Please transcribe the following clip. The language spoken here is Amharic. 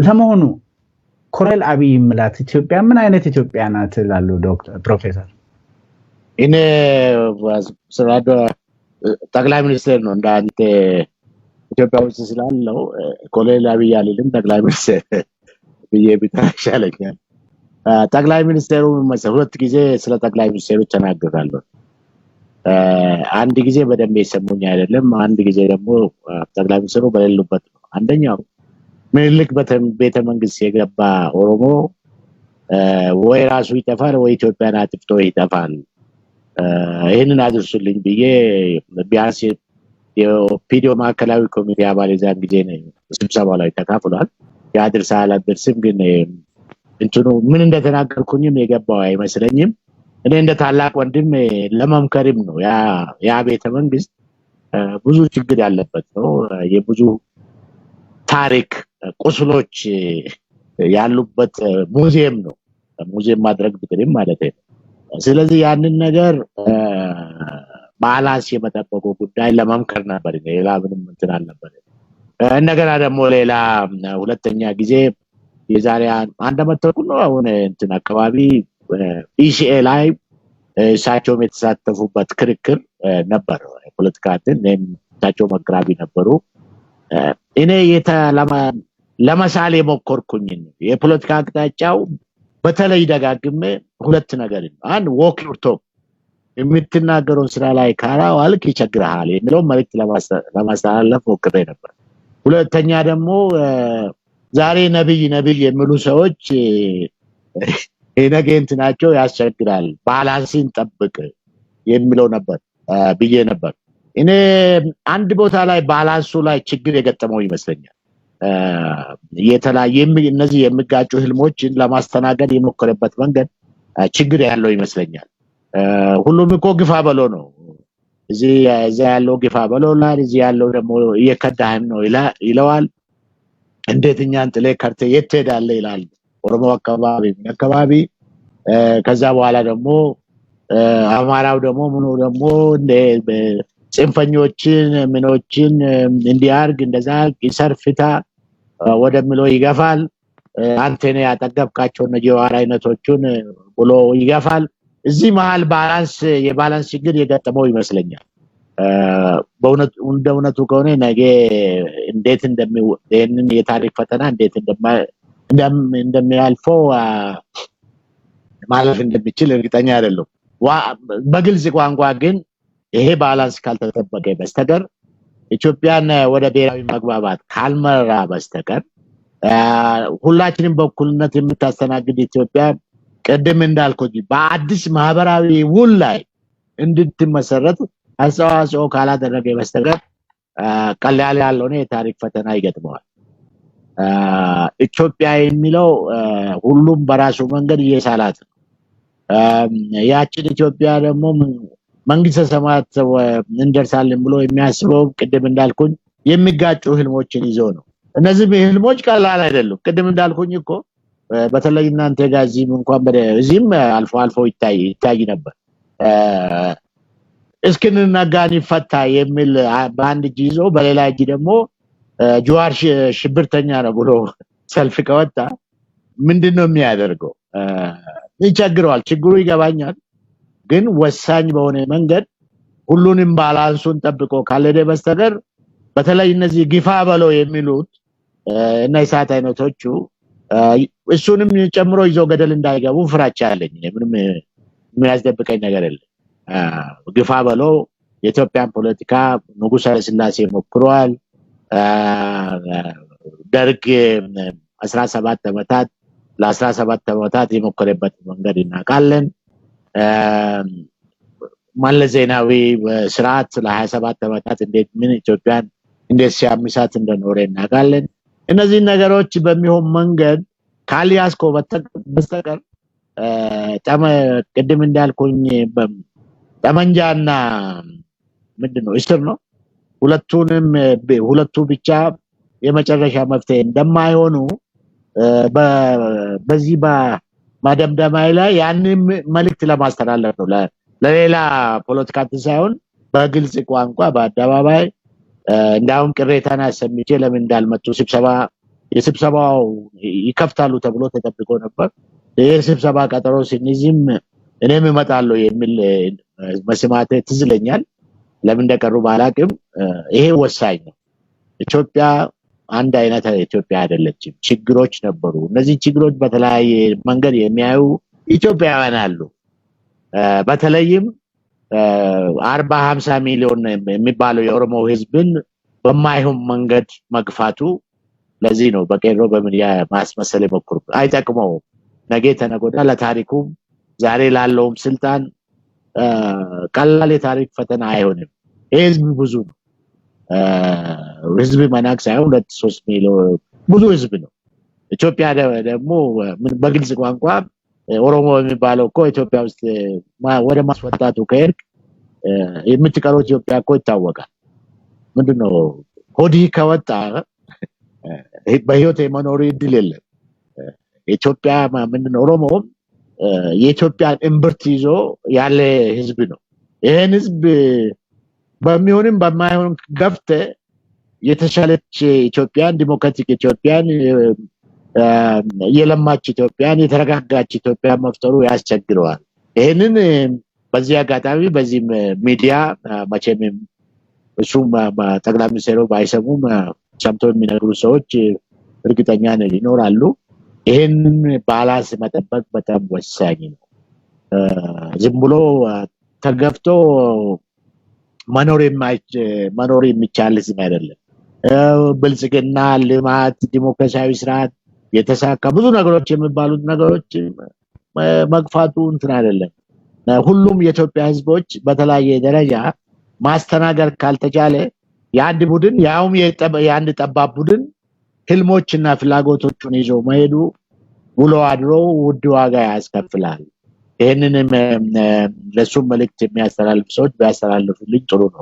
ለመሆኑ ኮሎኔል አብይ ምላት ኢትዮጵያ ምን አይነት ኢትዮጵያ ናት ላሉ ዶክተር ፕሮፌሰር? እኔ ስራዶ ጠቅላይ ሚኒስትር ነው እንዳንተ ኢትዮጵያ ውስጥ ስላለው ኮሎኔል አብይ ያለልን ጠቅላይ ሚኒስትር ብዬ ቢታሻለኛል። ጠቅላይ ሚኒስትሩ ሁለት ጊዜ ስለ ጠቅላይ ሚኒስትሩ ተናግሬያለሁ። አንድ ጊዜ በደንብ የሰሙኝ አይደለም፣ አንድ ጊዜ ደግሞ ጠቅላይ ሚኒስትሩ በሌሉበት ነው። አንደኛው ምኒልክ ቤተ መንግስት የገባ ኦሮሞ ወይ ራሱ ይጠፋል ወይ ኢትዮጵያን አጥፍቶ ይጠፋል፣ ይሄንን አድርሱልኝ ብዬ ቢያንስ የፒዲዮ ማዕከላዊ ኮሚቴ አባል የዛን ጊዜ ስብሰባው ላይ ተካፍሏል። ያድርሳ አላድርስም ግን እንትኑ ምን እንደተናገርኩኝም የገባው አይመስለኝም። እኔ እንደ ታላቅ ወንድም ለመምከርም ነው። ያ ቤተ መንግስት ብዙ ችግር ያለበት ነው። የብዙ ታሪክ ቁስሎች ያሉበት ሙዚየም ነው። ሙዚየም ማድረግ ብትልም ማለት ነው። ስለዚህ ያንን ነገር ባላንስ የመጠበቁ ጉዳይ ለመምከር ነበር። ሌላ ምንም እንትን አልነበረ። እንደገና ደግሞ ሌላ ሁለተኛ ጊዜ የዛሬ አንድ አመት ተኩል ነው አሁን እንትን አካባቢ ኢሲኤ ላይ እሳቸውም የተሳተፉበት ክርክር ነበር። ፖለቲካ እንትን እሳቸው መቅራቢ ነበሩ። እኔ ለምሳሌ ሞከርኩኝ። የፖለቲካ አቅጣጫው በተለይ ደጋግሜ ሁለት ነገር ነው። አንድ ዎክ ዩር ቶክ የምትናገረው ስራ ላይ ካላዋልክ ይቸግራል የሚለው መልእክት ለማስተላለፍ ሞክሬ ነበር። ሁለተኛ ደግሞ ዛሬ ነብይ የሚሉ ሰዎች የነገ እንትናቸው ያስቸግራል፣ ባላንስን ጠብቅ የሚለው ነበር ብዬ ነበር። እኔ አንድ ቦታ ላይ ባላንሱ ላይ ችግር የገጠመው ይመስለኛል። እነዚህ የሚጋጩ ህልሞችን ለማስተናገድ የሞከረበት መንገድ ችግር ያለው ይመስለኛል። ሁሉም እኮ ግፋ በሎ ነው። እዚህ ያለው ግፋ በሎላል፣ እዚህ ያለው ደግሞ እየከዳህም ነው ይለዋል። እንዴትኛን ጥሌ ከርተ የት ትሄዳለህ ይላል ኦሮሞ አካባቢ። ከዛ በኋላ ደግሞ አማራው ደግሞ ምኑ ደግሞ ጽንፈኞችን ምኖችን እንዲያርግ እንደዛ ይሰርፍታ ወደሚለው ይገፋል። አንተኔ ያጠገብካቸው ነጂዋር አይነቶቹን ብሎ ይገፋል። እዚህ መሃል የባላንስ ችግር የገጠመው ይመስለኛል። በእውነቱ ከሆነ ነገ እንዴት ይህንን የታሪክ ፈተና እንዴት እንደሚያልፈው ማለፍ እንደሚችል እርግጠኛ አይደለም። በግልጽ ቋንቋ ግን ይሄ ባላንስ ካልተጠበቀ በስተቀር ኢትዮጵያን ወደ ብሔራዊ መግባባት ካልመራ በስተቀር ሁላችንም በኩልነት የምታስተናግድ ኢትዮጵያ ቀደም እንዳልኩት በአዲስ ማህበራዊ ውል ላይ እንድትመሰረት አስተዋጽኦ ካላደረገ በስተቀር ቀላል ያልሆነ የታሪክ ፈተና ይገጥመዋል። ኢትዮጵያ የሚለው ሁሉም በራሱ መንገድ እየሳላት ነው። ያችን ኢትዮጵያ ደግሞ መንግስተ ሰማያት እንደርሳለን ብሎ የሚያስበው ቅድም እንዳልኩኝ የሚጋጩ ህልሞችን ይዞ ነው። እነዚህ ህልሞች ቀላል አይደሉም። ቅድም እንዳልኩኝ እኮ በተለይ እናንተ ጋር እዚህም እንኳን በዚህም አልፎ ይታይ ነበር። እስክንድር ነጋን ይፈታ የሚል በአንድ እጅ ይዞ በሌላ እጅ ደግሞ ጀዋር ሽብርተኛ ነው ብሎ ሰልፍ ከወጣ ምንድነው የሚያደርገው? ይቸግረዋል። ችግሩ ይገባኛል። ግን ወሳኝ በሆነ መንገድ ሁሉንም ባላንሱን ጠብቆ ካልሄደ በስተቀር በተለይ እነዚህ ግፋ በለው የሚሉት እና ኢሳት አይነቶቹ እሱንም ጨምሮ ይዞ ገደል እንዳይገቡ ፍራቻ አለኝ። ምንም የሚያስደብቀኝ ነገር የለም። ግፋ በለው የኢትዮጵያን ፖለቲካ ንጉሠ ኃይለሥላሴ ሞክሯል። ደርግ 17 ዓመታት የሞከረበት መንገድ እናውቃለን። መለስ ዜናዊ ስርዓት ለ27 ዓመታት ምን ኢትዮጵያን እንዴት ሲያምሳት እንደኖረ እናውቃለን። እነዚህ ነገሮች በሚሆን መንገድ ካልያዝከው በስተቀር ቅድም እንዳልኩኝ ጠመንጃና ምንድነው እስር ነው ሁለቱ ብቻ የመጨረሻ መፍትሄ እንደማይሆኑ በዚህ ማደምደማይ ላይ ያንን መልእክት ለማስተላለፍ ነው። ለሌላ ፖለቲካ ሳይሆን በግልጽ ቋንቋ በአደባባይ እንዳውም ቅሬታና ሰምቼ ለምን እንዳልመጡ ስብሰባ የስብሰባው ይከፍታሉ ተብሎ ተጠብቆ ነበር። የስብሰባ ቀጠሮ ሲንዝም እኔም እመጣለሁ የሚል መስማቴ ትዝለኛል። ለምን እንደቀሩ ባላቅም ይሄ ወሳኝ ነው። ኢትዮጵያ አንድ አይነት ኢትዮጵያ አይደለችም። ችግሮች ነበሩ። እነዚህ ችግሮች በተለያየ መንገድ የሚያዩ ኢትዮጵያውያን አሉ። በተለይም 40-50 ሚሊዮን የሚባለው የኦሮሞ ህዝብን በማይሆን መንገድ መግፋቱ ለዚህ ነው በቄሮ በምን ማስመሰል የሞከሩ አይጠቅመው። ነገ ተነገ ወዲያ ለታሪኩም ዛሬ ላለውም ስልጣን ቀላል የታሪክ ፈተና አይሆንም። ይሄ ህዝብ ብዙ ነው። ህዝብ መናቅ ሳይሆን 2-3 ሚሊዮን ብዙ ህዝብ ነው። ኢትዮጵያ ደግሞ በግልጽ ቋንቋ ኦሮሞ የሚባለው እኮ ኢትዮጵያ ውስጥ ወደ ማስወጣቱ ከሄድክ የምትቀረው ኢትዮጵያ እኮ ይታወቃል። ምንድነው ሆዲ ከወጣ በህይወት የመኖር እድል የለም። ኢትዮጵያ ምንድነው ኦሮሞ የኢትዮጵያን እምብርት ይዞ ያለ ህዝብ ነው። ይሄን ህዝብ በሚሆንም በማይሆንም ገፍተ የተሻለች ኢትዮጵያን ዲሞክራቲክ ኢትዮጵያን የለማች ኢትዮጵያን የተረጋጋች ኢትዮጵያን መፍጠሩ ያስቸግረዋል። ይሄንን በዚህ አጋጣሚ በዚህ ሚዲያ መቼም እሱም ጠቅላይ ሚኒስትሩ ባይሰሙም ሰምቶ የሚነግሩ ሰዎች እርግጠኛ ነኝ ይኖራሉ። ይሄንን ባላንስ መጠበቅ በጣም ወሳኝ ነው። ዝም ብሎ ተገፍቶ መኖር የሚቻል ህዝብ አይደለም። ብልጽግና፣ ልማት፣ ዲሞክራሲያዊ ስርዓት የተሳካ ብዙ ነገሮች የሚባሉት ነገሮች መግፋቱ እንትን አይደለም። ሁሉም የኢትዮጵያ ህዝቦች በተለያየ ደረጃ ማስተናገር ካልተቻለ የአንድ ቡድን ያውም የአንድ ጠባብ ቡድን ህልሞችና ፍላጎቶቹን ይዞ መሄዱ ውሎ አድሮ ውድ ዋጋ ያስከፍላል። ይሄንንም ለሱም መልእክት የሚያስተላልፉ ሰዎች ቢያስተላልፉልኝ ጥሩ ነው።